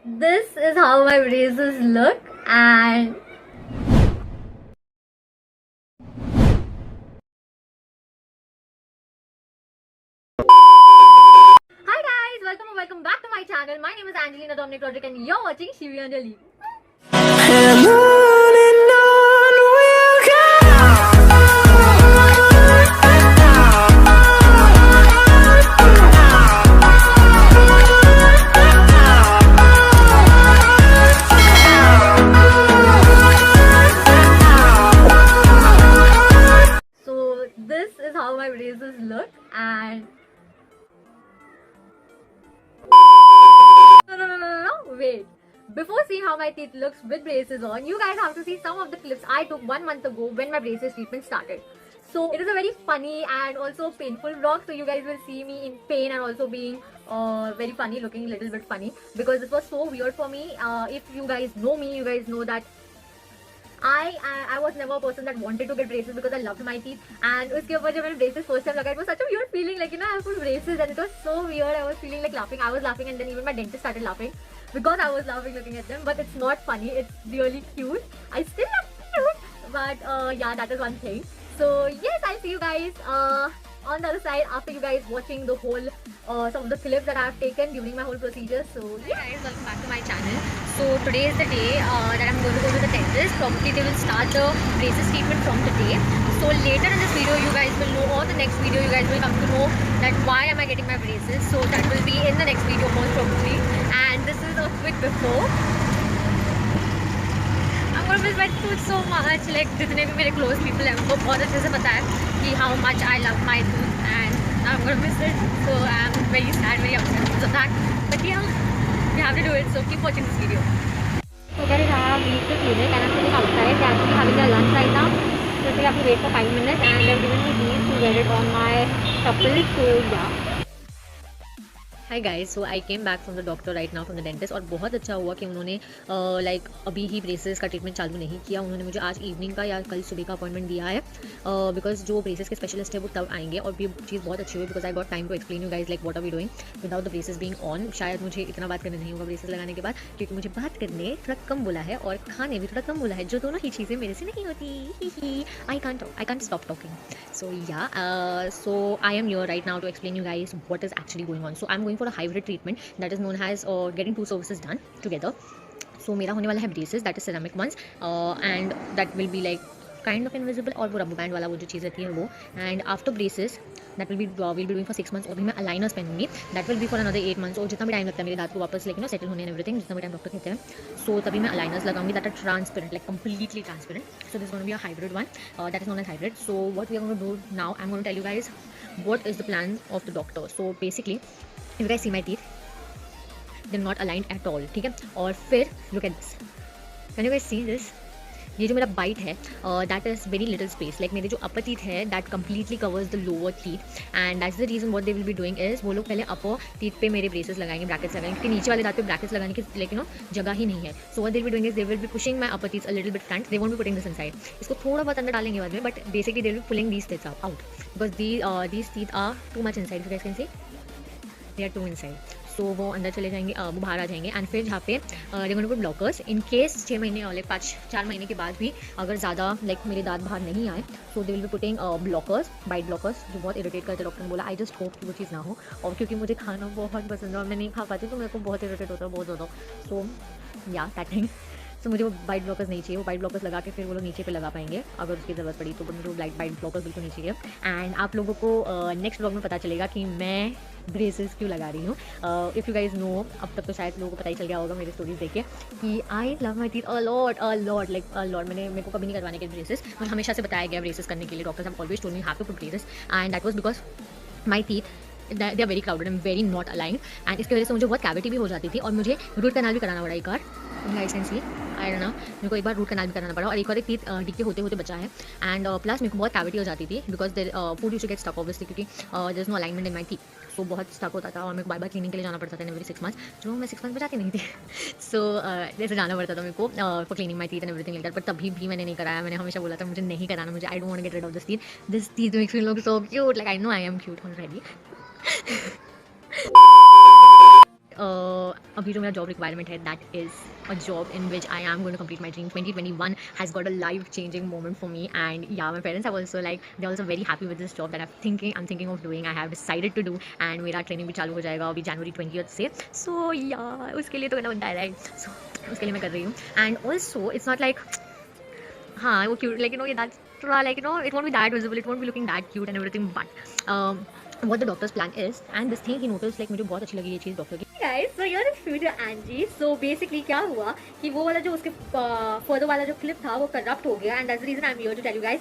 This is how my braces look, and hi guys, welcome or welcome back to my channel. My name is Angelina Dominic Roderick and you're watching Shivi and Delhi. And on we'll So this is how my braces look, and no, wait. Before seeing how my teeth looks with braces on, you guys have to see some of the clips I took 1 month ago when my braces treatment started. So it is a very funny and also painful vlog. So you guys will see me in pain and also being very funny, looking a little bit funny because this was so weird for me. If you guys know me, you guys know that I was never a person that wanted to get braces because I loved my teeth. And उसके ऊपर जब मैंने braces first time लगाए, it was such a weird feeling, like I put braces and it was so weird. I was feeling like laughing. I was laughing and then even my dentist started laughing because I was laughing looking at them. But it's not funny. It's really cute. I still love cute. But yeah, that is one thing. So yes, I'll see you guys on the other side after you guys watching the whole some of the clips that I have taken during my whole procedure. So yeah guys, welcome back to my channel. So today is the day that I'm going to go to the dentist. Probably they will start the braces treatment from today. So later in this video you guys will know, or the next video you guys will come to know that why am I getting my braces. So that will be in the next video most probably. And this is a quick before. I'm gonna miss my tooth so much. Like जितने भी मेरे close people हैं उनको बहुत अच्छे से पता है कि how much I love my tooth and I'm gonna miss it. So I'm very sad, very upset because of that. But yeah, we have to do it. So keep watching this video. So guys, I have reached the clinic and I'm sitting outside. They're actually having their lunch right now. So we have to wait for 5 minutes and they've given me these to wear it on my chappal. So yeah. Hi guys, so I came back from the doctor right now from the dentist. और बहुत अच्छा हुआ कि उन्होंने like अभी ही braces का treatment चालू नहीं किया. उन्होंने मुझे आज इवनिंग का या कल सुबह का अपॉइंटमेंट दिया है बिकॉज जो ब्रेसेस के स्पेशलिस्ट है वो तब आएंगे. और ये चीज़ बहुत अच्छी हुई because I got time to explain you guys like what are we doing without the braces being on. शायद मुझे इतना बात करने नहीं होगा ब्रेसेस लगाने के बाद क्योंकि मुझे बात करने थोड़ा कम बोला है और खाने भी थोड़ा कम बोला है, जो दोनों ही चीज़ें मेरे से नहीं होती. I can't stop talking. So yeah, so I am here right now to explain you guys what is actually going on. So I'm going for a hybrid treatment that is known as getting two services done together. So मेरा होने वाला है braces, that is ceramic ones, and that will be like kind of invisible, और वो rubber band वाला वो जो चीज़ रहती है वो. And after braces that will be we'll be doing for 6 months. और भी मैं aligners पहनूंगी, that will be for another 8 months. और जितना भी टाइम लगता है मेरे दांत को वापस लेके सेटल होने and everything, जितना भी टाइम डॉक्टर कहते हैं, so तभी मैं aligners लगाऊंगी that are transparent, like completely transparent. So this is going to be a hybrid one, that is known as hybrid. So what we are going to do now, I'm going to tell you guys what is the plan of the doctor. So basically if you guys see my teeth, they're not aligned at all, ठीक है. और फिर look at this, can you guys see this? ये जो मेरा bite है that is very little space. Like मेरे जो अपर टीथ है that completely covers the lower teeth. And that's the reason what they will be doing is वो लोग पहले अपर टीथ पे मेरे ब्रेसेस लगाएंगे, ब्रैकेट्स लगाएंगे, क्योंकि नीचे वाले दांत पे ब्रैकेट्स लगाने की लेकिन जगह ही नहीं है. So what they will be doing is they will be pushing my upper teeth a little bit front. They won't be putting this inside. इसको थोड़ा बहुत अंदर डालेंगे बाद में, but basically they will be pulling these teeth out because these teeth are too much inside. You guys can see they are too inside. So वो अंदर चले जाएंगे, वो बाहर आ जाएंगे. एंड फिर जहाँ पे they going to put blockers in case 6 महीने और 4 महीने के बाद भी अगर ज़्यादा लाइक मेरे दांत बाहर नहीं आए, so they will be putting blockers, bite blockers, जो बहुत इरिटेट करते. डॉक्टर ने बोला आई जस्ट होप कि वो चीज़ ना हो. और क्योंकि मुझे खाना बहुत पसंद है और मैं नहीं खा पाती तो मेरे को बहुत इरिटेट होता है, बहुत ज़्यादा. सो या दैट थिंग. सो मुझे वो बाइट ब्लॉकर्स नहीं चाहिए. वो बाइट ब्लॉकर्स लगा के फिर वो लोग नीचे पे लगा पाएंगे अगर उसकी ज़रूरत पड़ी तो. मुझे वो बाइट ब्लॉकर्स बिल्कुल नहीं चाहिए. एंड आप लोगों को नेक्स्ट ब्लॉग में पता चलेगा कि मैं ब्रेसेस क्यों लगा रही हूँ. इफ़ यू गाइज नो, अब तक तो शायद लोगों को पता ही चल गया होगा मेरी स्टोरीज देख के कि I love my teeth a lot like a lot. मेरे को कभी नहीं करवाने के ब्रेसेस, और हमेशा से बताया गया ब्रेसेस करने के लिए. Doctors have always told me have to put braces and that was because my teeth they are very crowded and very not aligned. And इसकी वजह से मुझे बहुत कैविटी भी हो जाती थी और मुझे रूट कैनाल भी कराना पड़ा एक बार. Guys can see I don't know, मेरे को एक बार रूट कैनाल भी कराना पड़ा और एक बार एक टीथ डीके होते होते बचा है. एंड प्लस मेरे को बहुत कैविटी हो जाती थी because there food used to get stuck obviously, क्योंकि there is no alignment in my teeth. So बहुत स्टक होता था और मेरे को बार बार क्लीनिंग के लिए जाना पड़ता था एवरी 6 मंथ्स, जो मैं 6 मंथ में जाती नहीं थी. सो जैसे जाना पड़ता था मेरे को for cleaning my teeth and everything like that. But तभी भी मैंने नहीं कराया. मैंने हमेशा बोला था मुझे नहीं कराना, मुझे I don't want to get rid of this teeth makes me look so cute. Like I know I am cute already. अभी जो मेरा जॉब रिक्वायरमेंट है that is a job in which I am going to complete my dream. 2021 has got a life-changing moment for me, and yeah, my parents have also they're also very happy with this job that I'm thinking of doing. I have decided to do, and मेरा training भी चालू हो जाएगा अभी January 20th से. So yeah, उसके लिए तो करना बनता है right? So उसके लिए मैं कर रही हूँ. And also it's not like हाँ वो cute like that's थोड़ा it won't be that visible, it won't be looking that cute and everything, but what the doctor's plan is, and this thing he noticed मुझे बहुत अच्छी लगी ये चीज़ doctor की. Guys, so you're the future Angie. So basically क्या हुआ कि वो वाला जो उसके further वाला जो clip था वो corrupt हो गया, and that's the reason I'm here to tell you guys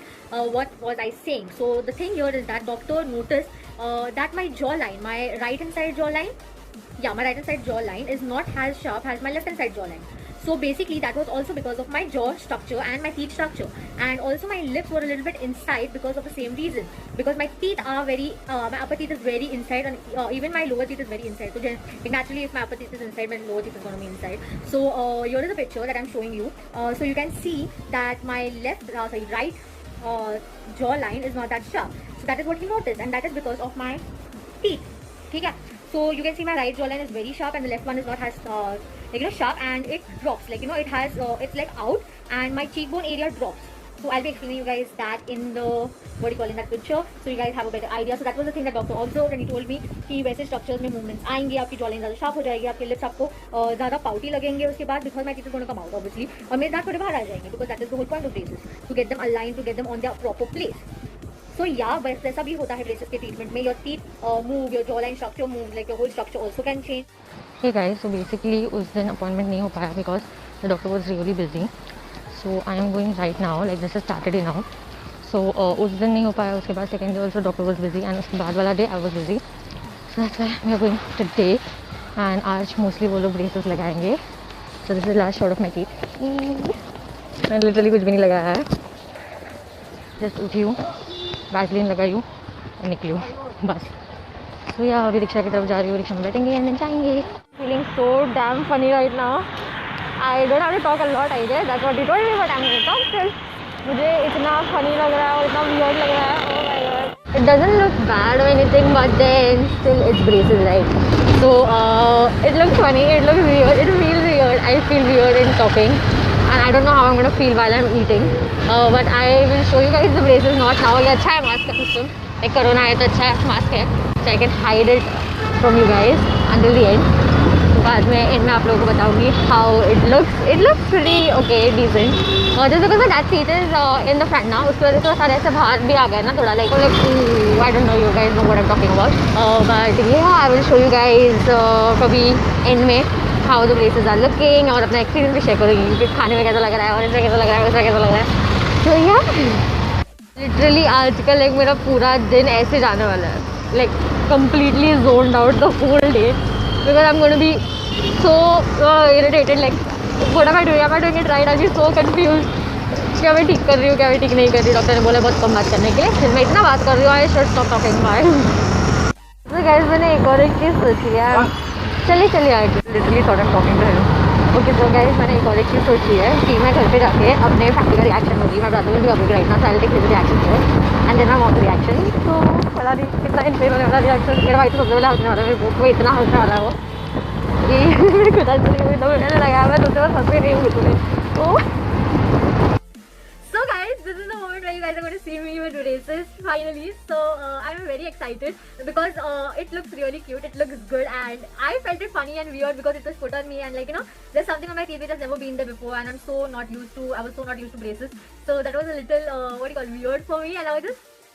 what was I saying. So the thing here is that doctor noticed that my jawline, my right hand side jawline, my right hand side jawline is not as sharp as my left hand side jawline. So basically that was also because of my jaw structure and my teeth structure, and also my lips were a little bit inside because of the same reason, because my teeth are very my upper teeth is very inside, and even my lower teeth is very inside. So naturally if my upper teeth is inside, my lower teeth is going to be inside. So here is a picture that I'm showing you. So you can see that my right jawline is not that sharp. So that is what he noticed, and that is because of my teeth. Okay, so you can see my right jawline is very sharp and the left one is not as sharp, and it drops it has it's out, and my cheekbone area drops. So I'll be explaining you guys that in the in that picture, so you guys have a better idea. So that was the thing that doctor observed, and he told me कि वैसे structures में movements आएंगे, आपकी jawline ज़्यादा sharp हो जाएगी, आपके lips आपको ज़्यादा pouty लगेंगे उसके बाद, because my teeth is going to come out obviously, और मेरे दांत थोड़े बाहर आ जाएंगे, because that is the whole point of braces, to get them aligned, to get them on their proper place. So yeah, वैसा भी होता है braces के treatment में. Your teeth move, your jawline structure moves, like your whole structure also can change. Hey guys, so basically उस दिन appointment नहीं हो पाया because the doctor was really busy. So I am going right now, like this is Saturday now. So उस दिन नहीं हो पाया, उसके बाद second day also doctor was busy, and उसके बाद वाला day I was busy. So that's why we are going today, and आज mostly वो लोग braces लगाएंगे. So this is the last shot of my teeth. मैं literally कुछ भी नहीं लगाया है, just उठी हूँ, वैसलीन लगाई हूँ और निकली हूँ बस. So yeah, अभी रिक्शा की तरफ जा रही हूँ, रिक्शा में बैठेंगे एंड देन जाएंगे. Feeling so damn funny right now. I don't have to talk a lot, I guess. That's what he told me, but I'm going to talk still. मुझे इतना funny लग रहा है और इतना weird लग रहा है. Oh my god. It doesn't look bad or anything, but then still it's braces, right? So it looks funny, it looks weird, it feels weird. I feel weird in talking, and I don't know how I'm going to feel while I'm eating. But I will show you guys the braces not now. ये अच्छा है mask का system. एक corona है तो अच्छा mask है, so I can hide it from you guys until the end. बाद में एंड में आप लोगों को बताऊंगी how it looks pretty okay, decent. Just because my dad's teeth is in the front now, उसकी वजह से सारे ऐसे बाहर भी आ गए ना थोड़ा, like I don't know, you guys know what I'm talking about. But yeah, I will show you guys कभी एंड में how the braces are looking, और अपना एक्सपीरियंस भी शेयर करूँगी कि खाने में कैसा लग रहा है और इसमें कैसा लग रहा है, उसमें कैसा लग रहा है. So yeah, लिटरली आजकल लाइक मेरा पूरा दिन ऐसे जाने वाला है, like completely zoned out the whole day, because I'm going to be so irritated, like what am I doing it right? I'll be so confused. क्या मैं ठीक कर रही हूँ, क्या मैं ठीक नहीं कर रही. डॉक्टर ने बोला बहुत कम बात करने के लिए, फिर मैं इतना बात कर रही हूँ. I should stop talking. Bye. So guys, मैंने एक और एक चीज़ सोची है. चलिए आगे. Literally thought I'm talking to him. Okay, so guys मैंने एक और एक चीज़ सोची है कि मैं घर पे जाके अपने फैमिली का रिएक्शन होगी. मैं ब्रदर विल बी अभी right now, so I will take his reaction first and then I want reaction. तो पता नहीं कितना इनफेयर होने वाला रिएक्शन. मेरा भाई तो सबसे पहले हंसने वाला है, मेरे को इतना हंसने वाला है वो कि मेरे खुद हंसने को इतना मैंने लगाया. मैं तुझसे बस हंस भी नहीं हूँ बिल्कुल. तो so guys, this is the moment where you guys are going to see me with braces finally. So I'm very excited because it looks really cute, it looks good, and I felt it funny and weird because it was put on me, and there's something on my teeth which has never been there before, and I was so not used to braces. So that was a little weird for me, and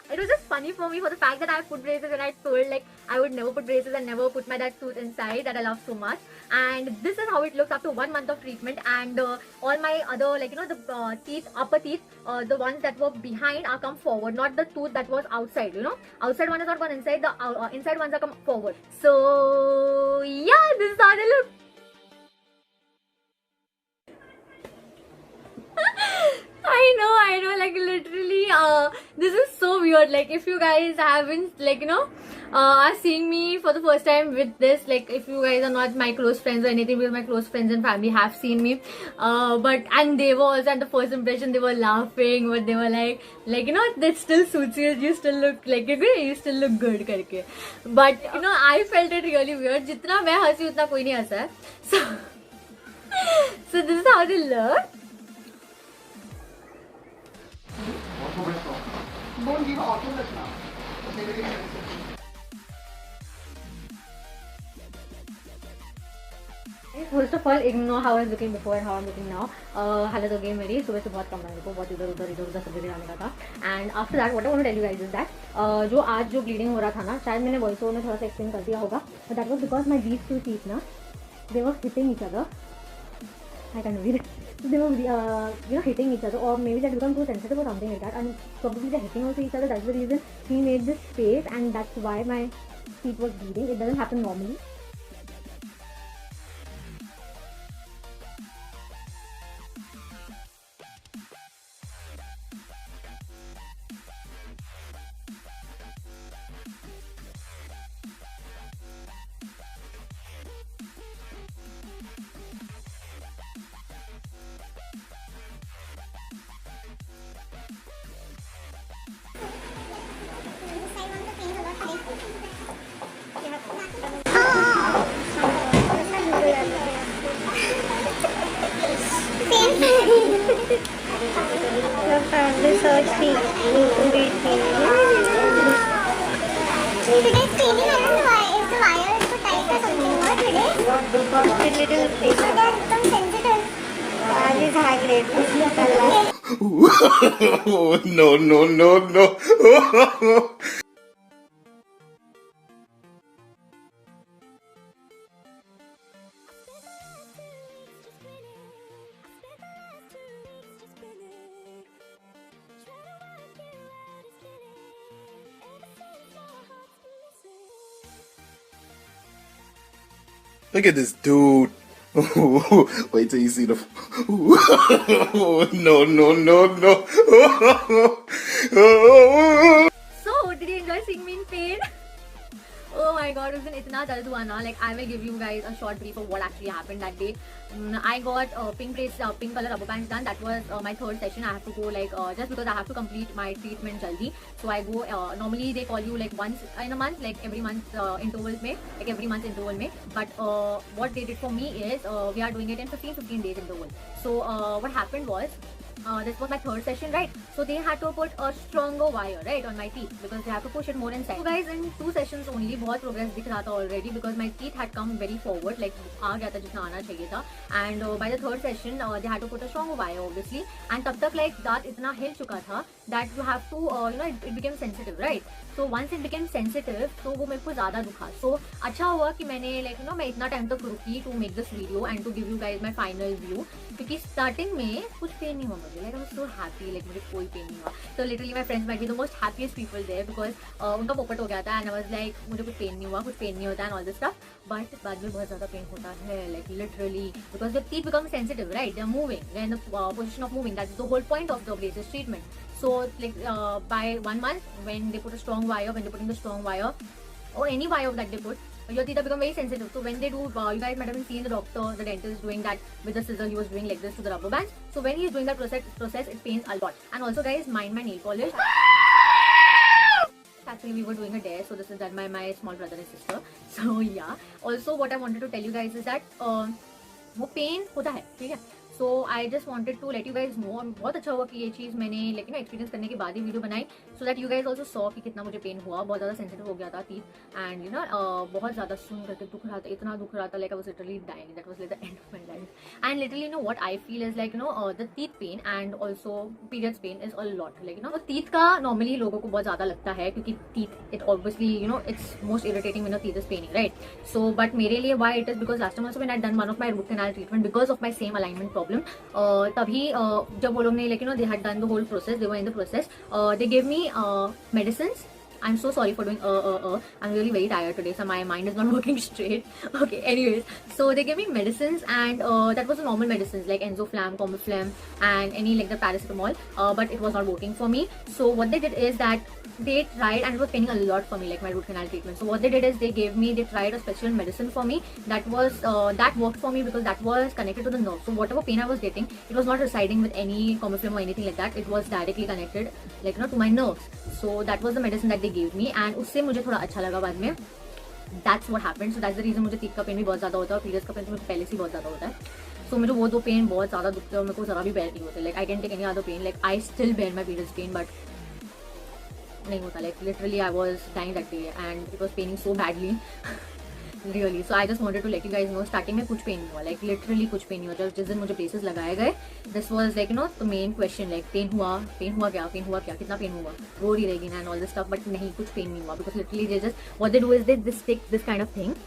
it was just funny for me for the fact that I put braces, and I told I would never put braces and never put my dad's tooth inside that I love so much. And this is how it looks after 1 month of treatment, and all my other the teeth, upper teeth, the ones that were behind are come forward, not the tooth that was outside. Outside one is not gone inside, the inside ones are come forward. So yeah, this is how they look. I know, like literally, this is so weird. Like if you guys haven't are seeing me for the first time with this. Like, if you guys are not my close friends or anything, because my close friends and family have seen me, and they were also at the first impression, they were laughing, but they were like that still suits you. You still look like you still look good, करके. But I felt it really weird. जितना मैं हंसी उतना कोई नहीं हंसा है. So this is how they look. First of all, ignore how I was looking before and how I'm looking now. हालत हो गई मेरी, सुबह से बहुत कम है, मेरे को बहुत इधर उधर सब जगह जाने का था. And after that, what I want to tell you guys is that जो आज जो bleeding हो रहा था ना, शायद मैंने voice over में थोड़ा सा explain कर दिया होगा, but that was because my these two teeth ना, they were hitting each other. I can't read it. So they were hitting each other, or maybe that become too sensitive or something like that, and probably they're hitting also each other. That's the reason he made this space, and that's why my teeth was bleeding. It doesn't happen normally. Family search fee. Today's training, I don't know why, if the wire is too tight or something, what today? It's little So they're become sensitive. this high grade. No, no, no, no. Look at this dude. Wait till you see the. No, no, no, no. So, did you enjoy seeing me in pain? Oh my god, उस दिन इतना दर्द हुआ ना. Like, I will give you guys a short brief of what actually happened that day. I got pink color rubber bands done. That was my third session. I have to go just because I have to complete my treatment jaldi. So I go. Normally they call you like once in a month, like every month intervals में, like every month interval में. But what they did for me is we are doing it in 15 days interval. So what happened was. This was my third session, right? So they had to put a stronger wire, right, on my teeth because they have to push it more inside. So guys, in 2 sessions only, बहुत progress दिख रहा था already because my teeth had come very forward, like आ गया था जितना आना चाहिए था. And by the third session, they had to put a stronger wire, obviously. And तब तक like दांत इतना हिल चुका था that you have to, it became sensitive, right? So once it became sensitive, तो वो मेरे को ज़्यादा दुखा. So अच्छा हुआ कि मैंने मैं इतना टाइम तक रुकी to make this video and to give you guys my final view. क्योंकि starting में कुछ पेन नहीं हुआ मुझे. Like I was so happy, like मुझे कोई पेन नहीं हुआ. So literally my friends might be the most happiest people there because उनका पोपट हो गया था and I was like मुझे कुछ पेन नहीं हुआ, कुछ पेन नहीं होता and all this stuff. But बाद में बहुत ज़्यादा पेन होता है, like literally because the teeth become sensitive, right? They're moving, they're in the position of moving. That's the whole point of the braces treatment. So like by 1 month when they put a strong wire, when they're putting the strong wire or any wire that they put, your teeth have become very sensitive. So when they do, you guys might have seen the doctor, the dentist doing that with the scissor. He was doing like this to the rubber bands. So when he's doing that process, it pains a lot. And also guys, mind my nail polish. Actually, we were doing a dare, so this is done by my small brother and sister. So yeah. Also, what I wanted to tell you guys is that वो pain होता है, ठीक है? So I just wanted to let you guys know. बहुत अच्छा हुआ कि ये चीज़ मैंने एक्सपीरियंस करने के बाद ही वीडियो बनाई, so that you guys also saw कि कितना मुझे पेन हुआ. बहुत ज़्यादा सेंसिटिव हो गया था teeth and बहुत ज़्यादा सुन करके दुख रहा था, इतना दुख रहा था, like I was literally dying. That was like the end of my life. And literally what I feel is like the teeth pain and also periods pain is a lot. Like teeth का normally लोगों को बहुत ज़्यादा लगता है क्योंकि teeth it obviously it's most irritating when your teeth is paining, right? So but मेरे लिए why it is because last time also when I done one of my root canal treatment because of my same alignment problem. तभी जब वो लोग ने they had done the whole process, they were in the process, they gave me medicines I'm so sorry for doing I'm really very tired today, so my mind is not working straight. Okay, anyways, so they gave me medicines, and that was the normal medicines like Enzoflam, Comiflam, and any like the paracetamol, but it was not working for me. So what they did is that they tried, and it was paining a lot for me, like my root canal treatment. So what they did is they tried a special medicine for me that was that worked for me because that was connected to the nerve. So whatever pain I was getting, it was not residing with any Comiflam or anything like that. It was directly connected, like to my nerves. So that was the medicine that they gave me, and उससे मुझे थोड़ा अच्छा लगा बाद में. That's what happened. So that's the reason मुझे तीत का पेन भी बहुत ज़्यादा होता है और पीरियड्स का पेन तो मुझे पहले से ही बहुत ज़्यादा होता है. So मुझे वो दो पेन बहुत ज़्यादा दुखते हैं और मेरे को ज़रा भी बेयर नहीं होते. Like I can take any other pain. Like I still bear my periods pain, but नहीं होता. Like literally I was dying that day and it was paining so badly. Really. So I just wanted to let you guys know, starting में कुछ pen नहीं हुआ, like literally कुछ pen नहीं हुआ. जिस दिन मुझे braces लगाए गए, this was like the main question, like pain हुआ क्या, कितना पेन हुआ, रो रही रहेगी ना and all this stuff, but नहीं, कुछ पेन नहीं हुआ because literally they just, what they do is they stick this kind of thing.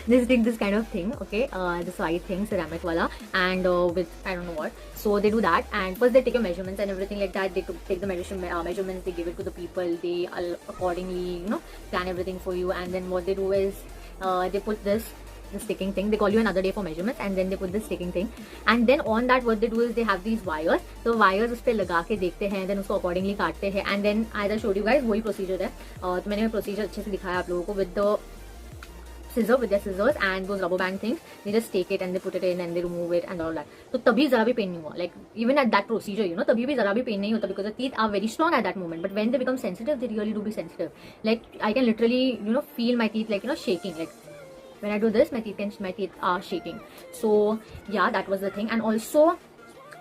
They stick this kind of thing, okay, this white thing, ceramic wala, and with I don't know what. So they do that, and first they take your measurements and everything like that. They take the measurements, they give it to the people. They accordingly, plan everything for you. And then what they do is they put the sticking thing. They call you another day for measurements, and then they put this sticking thing. And then on that, what they do is they have these wires. So wires उस पे लगा के देखते हैं, then उसको accordingly काटते हैं. And then as I showed you guys, वही procedure है. तो मैंने procedure अच्छे से दिखाया आप लोगों को with the with their scissors and those rubber band things. They just take it and they put it in and they remove it and all that. So तभी जरा भी pain नहीं हुआ. Like even at that procedure, तभी भी जरा भी pain नहीं होता because the teeth are very strong at that moment. But when they become sensitive, they really do be sensitive. Like I can literally, feel my teeth like shaking. Like when I do this, my teeth are shaking. So yeah, that was the thing. And also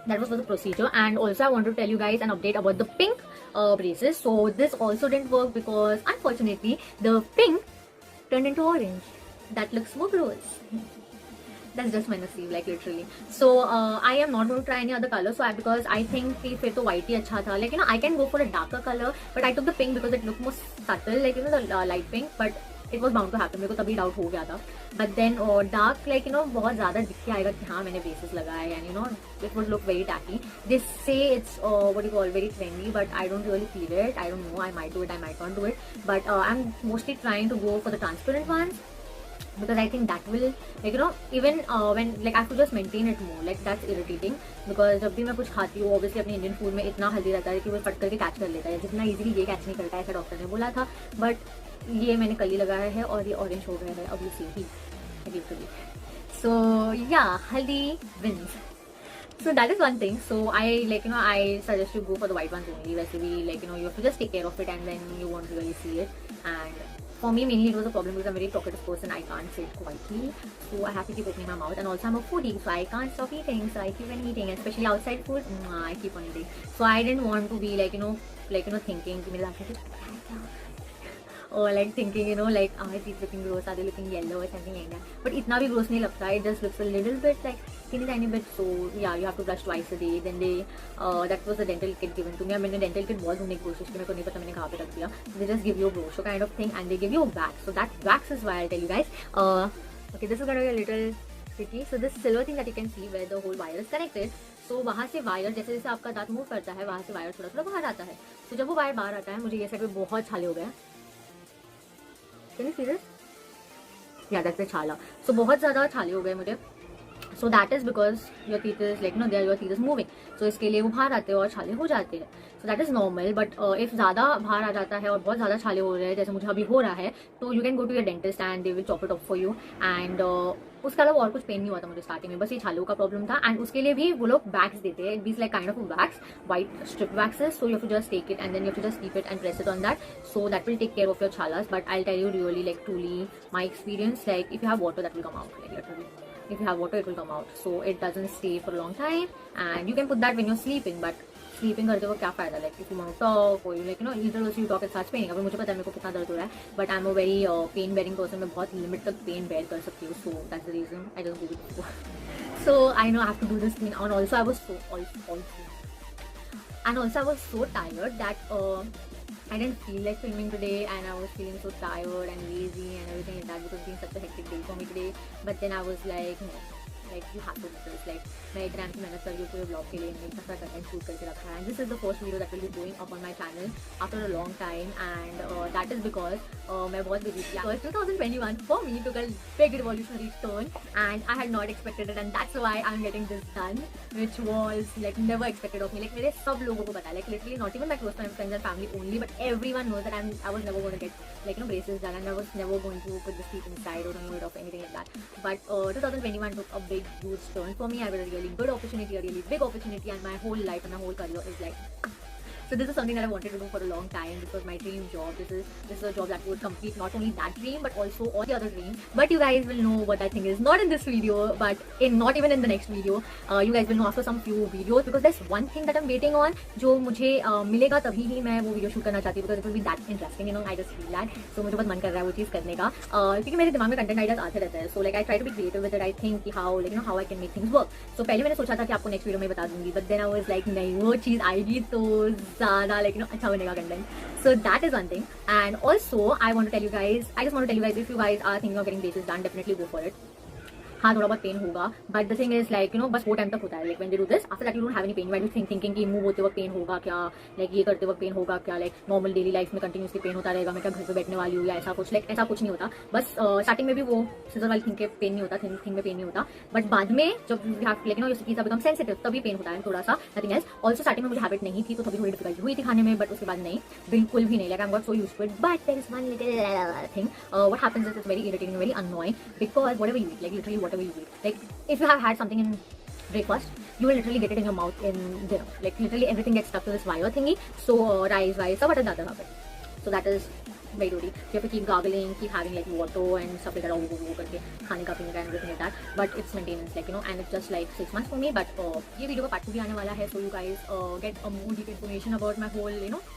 that was for the procedure. And also I want to tell you guys an update about the pink braces. So this also didn't work because unfortunately the pink turned into orange. That looks more gross. That's just my nasiib, like literally. So I am not going to try any other color. So because I think फिर तो white ही अच्छा था. Like I can go for a darker color, but I took the pink because it looked more subtle, like the light pink. But it was bound to happen. मेरे को तभी doubt हो गया था. But then dark, like बहुत ज़्यादा दिख के आएगा कि हाँ मैंने braces लगाए, and it would look very tacky. They say it's what you call very trendy, but I don't really feel it. I don't know. I might do it. I might not do it. But I'm mostly trying to go for the transparent ones. Because I think that will, like even when like I have to just maintain it more, like that's irritating. Because जब भी मैं कुछ खाती हूँ, obviously अपने Indian food में इतना हल्दी रहता है कि वो फट करके कैच कर लेता है, जितना इजीली ये कैच नहीं करता है, ऐसा डॉक्टर ने बोला था. बट ये मैंने कल ही लगाया है और ये ऑरेंज हो गया है अभी से ही literally. So yeah, haldi wins. So that is one thing. So I I suggest you go for the white ones only. Basically, like you have to just take care of it and then you won't really see it. And for me mainly it was a problem because I'm a very talkative person. I can't sit quietly, so I have to keep opening my mouth. And also I'm a foodie, so I can't stop eating. So I keep on eating, especially outside food. I keep on eating. So I didn't want to be thinking or like thinking like my teeth looking gross, are they looking yellow or something like that. But itna bhi gross nahi lagta. It just looks a little bit like tiny bit. So yeah, you have to brush twice a day. Then they that was a dental kit given to me. मैंने dental kit बहुत ढूंढने की कोशिश की, मेरे को नहीं पता मैंने कहाँ पे रख दिया. They just give you a brochure kind of thing and they give you a wax. So that wax is why I'll tell you guys. Okay, this is gonna be a little tricky. So this silver thing that you can see where the whole wire is connected. So वहाँ से wire जैसे जैसे आपका दांत move करता है वहाँ से वायर थोड़ा थोड़ा बाहर आता है. So जब वो वायर बाहर आता है मुझे ये साइड पे बहुत छाले हो गए. Can you see this? Yeah, that's the chala. So बहुत ज़्यादा छाले हो गए मुझे. So that is because your teeth is your teeth is moving. So इसके लिए वो बाहर आते हैं और छाले हो जाते हैं. So that is normal. But if ज़्यादा बाहर आ जाता है और बहुत ज़्यादा छाले हो रहे हैं जैसे मुझे अभी हो रहा है, तो you can go to your dentist and they will chop it off for you. And उसका अलावा और कुछ पेन नहीं हुआ था मुझे स्टार्टिंग में, बस ये छालों का प्रॉब्लम था. एंड उसके लिए भी वो लोग वैक्स देते हैं. It bees like kind of wax, white strip waxes. So you have to just take it and then you have to just keep it and press it on that. So that will take care of your छालास. But I will tell you really like truly my experience, like if you have water that will come out, like literally if you have water it will come out. So it doesn't stay for a long time and you can put that when you're sleeping. But sleeping करते हो क्या फायदा, like if you want to talk or either also you talk it starts paining. अभी मुझे पता है मेरे को कितना दर्द हो रहा है, but I'm a very pain bearing person. मैं बहुत लिमिट तक पेन बेयर कर सकती हूँ. So that's the reason I just do it. So I know I have to do this thing. And also I was so tired that I didn't feel like filming today, and I was feeling so tired and lazy and everything like that because it's been such a hectic day for me today. But then I was like, no, like you have to do this. Like मैं एक time की मेहनत कर रही हूँ पूरे blog के लिए, मैंने इतना सारा कंटेंट शूट करके रखा है, and this is the first video that will be going up on my channel after a long time, and that is because मैं बहुत busy थी. Because 2021 for me took a big revolutionary turn, and I had not expected it, and that's why I'm getting this done, which was like never expected of me. Like मेरे सब लोगों को पता है, like literally not even my close friends and family only, but everyone knows that I was never going to get like braces done, and I was never going to put this teeth inside or remove it or anything like that. But 2021 took a big huge turn for me. I got a really good opportunity, a really big opportunity, and my whole life and my whole career is like, so this is something that I wanted to do for a long time. This was my dream job. This is a job that would complete not only that dream but also all the other dreams. But you guys will know what that thing is, not in this video, but not even in the next video. You guys will know after some few videos, because there's one thing that I'm waiting on जो मुझे मिलेगा तभी ही मैं वो video shoot करना चाहती हूँ, because it will be that interesting, you know. I just feel that. So मुझे बहुत मन कर रहा है वो चीज़ करने का, क्योंकि मेरे दिमाग में कंटेंट आइडियाज आते रहते हैं. So like I try to be creative with it. I think कि how, like, you know, how I can make things work. So पहले मैंने सोचा था कि आपको नेक्स्ट वीडियो में बता दूंगी, but then I was like नहीं, वो चीज़ आएगी तो ज़्यादा like, you know, अच्छा बनेगा content. So that is one thing. And also I want to tell you guys, I just want to tell you guys, if you guys are thinking of getting braces done, definitely go for it. हाँ थोड़ा बहुत pain होगा, but the thing is like, you know, बस वो time तक होता है. Like when they do this, after that you don't have any pain. You are thinking कि मूव होते वक्त पेन होगा क्या, लाइक ये करते वक्त पेन होगा क्या, लाइक नॉर्मल डेली लाइफ में कंटिन्यूसली पेन होता रहेगा, मैं क्या घर पे बैठने वाली हूँ या ऐसा कुछ. लाइक ऐसा कुछ नहीं होता. बस स्टार्टिंग में भी वो सीजर वाली थिंग के पेन नहीं होता, थिंग में पेन नहीं होता, बट बाद में जब you have, like, you no, your skin become sensitive, तभी पेन होता है थोड़ा सा, नथिंग एल्स. ऑल्सो स्टार्टिंग में मुझे हैबिट नहीं थी तो तभी थोड़ी डिफिकल्टी हुई थी खाने में, बट उसके बाद नहीं, बिल्कुल भी नहीं. Like I am got so used to it. But there is one little thing, what happens is it's very irritating, very annoying, because whatever you eat, like literally whatever you eat, like if you have had something in breakfast, you will literally get it in your mouth in dinner. Like literally everything gets stuck to this wire thingy. So rice, so what is the other habit? So that is very dirty. You have to keep gargling, keep having like water and stuff like that, वो करके खाने का पीने का and everything like that. But it's maintenance, like, you know, and it's just like 6 months for me. But ये video का part 2 भी आने वाला है, so you guys get a more deep information about my whole, you know,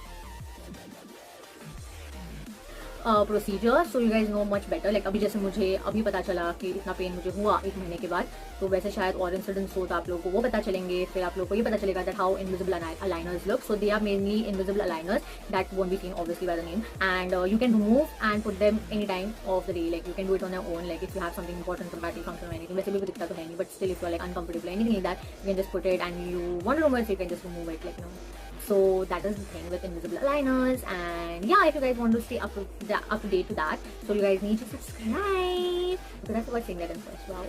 procedure. So you guys know much better. Like अभी जैसे मुझे अभी पता चला कि इतना पेन मुझे हुआ 1 महीने के बाद, तो वैसे शायद और इंसिडेंट्स हो तो आप लोगों को वो पता चलेंगे. फिर आप लोगों को ये पता चलेगा that how invisible aligners look. So they are mainly invisible aligners that won't be seen obviously by the name, and you can remove and put them any time of the day. Like you can do it on your own, like if you have something important for party function और anything. वैसे भी दिखता तो है नहीं, but still if you are like uncomfortable anything like that, you can just put it, and you want to remove it, you can just remove it, like, you know. So that is the thing with invisible aligners, and yeah, if you guys want to stay up to date to that, so you guys need to subscribe, because I forgot saying that in first. Wow.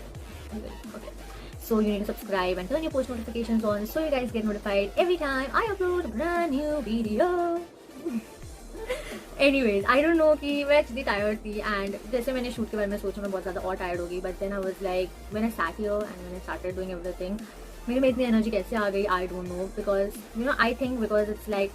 Okay. So you need to subscribe and turn your post notifications on, so you guys get notified every time I upload a brand new video. Anyways, I don't know कि मैं इतनी tired थी, and जैसे मैंने shoot के बारे में सोचा मैं बहुत ज़्यादा और टायर्ड होगी, but then I was like, when I sat here and when I started doing everything, मेरे में इतनी एनर्जी कैसे आ गई, I don't know. Because you know, I think because it's like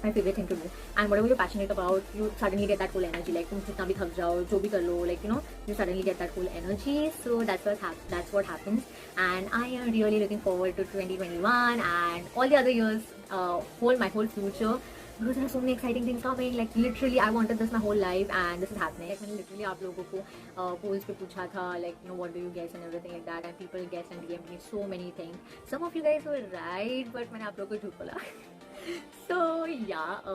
my favorite thing to do, and whatever you're passionate about, you suddenly get that full energy. Like तुम जितना भी थक जाओ, जो भी कर लो, like, you know, you suddenly get that full energy. So that's what happens, and I am really looking forward to 2021 and all the other years, my whole future, because there are so many exciting things coming. Like literally I wanted this my whole life, and this is happening. Like मैंने literally आप लोगों को polls पे पूछा था, like, you know, what do you guess and everything like that, and people guessed and DM'd me so many things. Some of you guys were right, but मैंने आप लोगों को झूठ बोला. So yeah,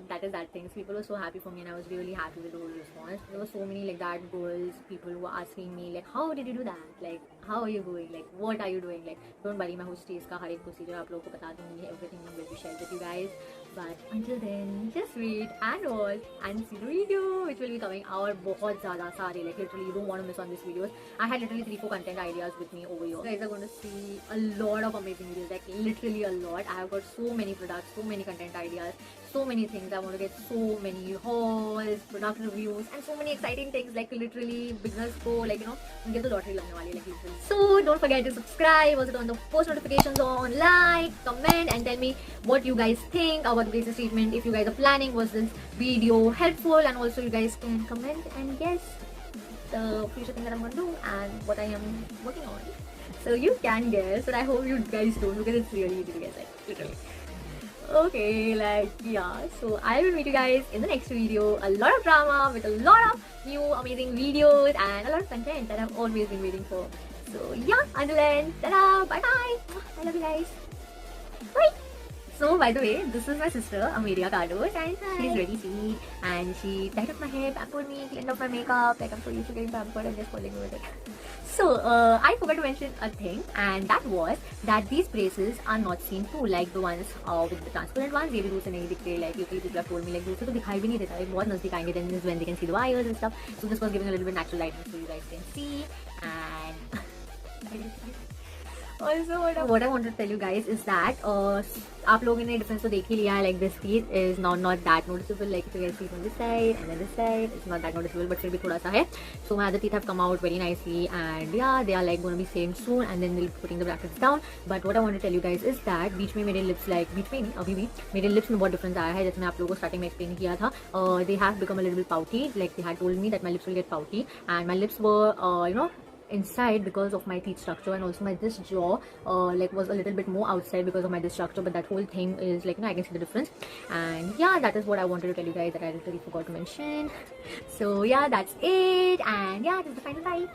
that is that thing. So people were so happy for me, and I was really happy with the whole response. There were so many like that girls, people who were asking me like, how did you do that? Like, how are you going? Like, what are you doing? Like, don't worry, मैं उस चीज़ का हर एक procedure आप लोगों को बता दूँगी. Everything will be shared with you guys. But until then, just wait and watch and see the video, which will be coming out बहुत ज़्यादा सारे. Like literally, you don't want to miss on these videos. I had literally 3-4 content ideas with me over here. You guys are going to see a lot of amazing videos. Like literally a lot. I have got so many products, so many content ideas, so many things. I want to get so many hauls, product reviews, and so many exciting things. Like literally, business go, like, you know, get the lottery लगने वाली, like literally. So don't forget to subscribe. Also turn the post notifications on, like, comment, and tell me what you guys think about the braces treatment. If you guys are planning, was this video helpful? And also you guys can comment and guess the future thing that I'm going to do and what I am working on. So you can guess, but I hope you guys don't, because it's really easy to guess, like literally. Okay, like, yeah, so I will meet you guys in the next video. A lot of drama with a lot of new amazing videos and a lot of content that I've always been waiting for. So yeah, until then, ta-da, bye bye. I love you guys. Bye. So by the way, this is my sister Amelia Cardos, and she's really sweet, and she tied up my hair, pampered me, cleaned up my makeup. Like I'm so used to getting pampered, I'm just falling with it. So I forgot to mention a thing, and that was that these braces are not seen too, like the ones with the transparent ones. ये भी दूर से नहीं दिखते, like usually people have told me like दूर से तो दिखाई भी नहीं देता, like बहुत नजदीक आएंगे then is when they can see the wires and stuff. So this was giving a little bit natural lighting so you guys can see. And also what I wanted to tell you guys is that आप लोगों ने difference तो देख ही लिया है, like this piece is not that noticeable, like if you guys see from this side and then this side, it's not that noticeable, but फिर भी थोड़ा सा है. So my other teeth have come out very nicely, and yeah, they are like going to be same soon, and then we'll be putting the brackets down. But what I want to tell you guys is that बीच में मेरे lips, like बीच में नहीं अभी भी मेरे lips में बहुत difference आया है, जैसे मैं आप लोगों को starting में explain किया था. They have become a little bit pouty, like they had told me that my lips will get pouty, and my lips were inside because of my teeth structure, and also my this jaw like was a little bit more outside because of my this structure, but that whole thing is like I can see the difference. And yeah, that is what I wanted to tell you guys that I literally forgot to mention. So yeah, that's it, and yeah, this is the final bye.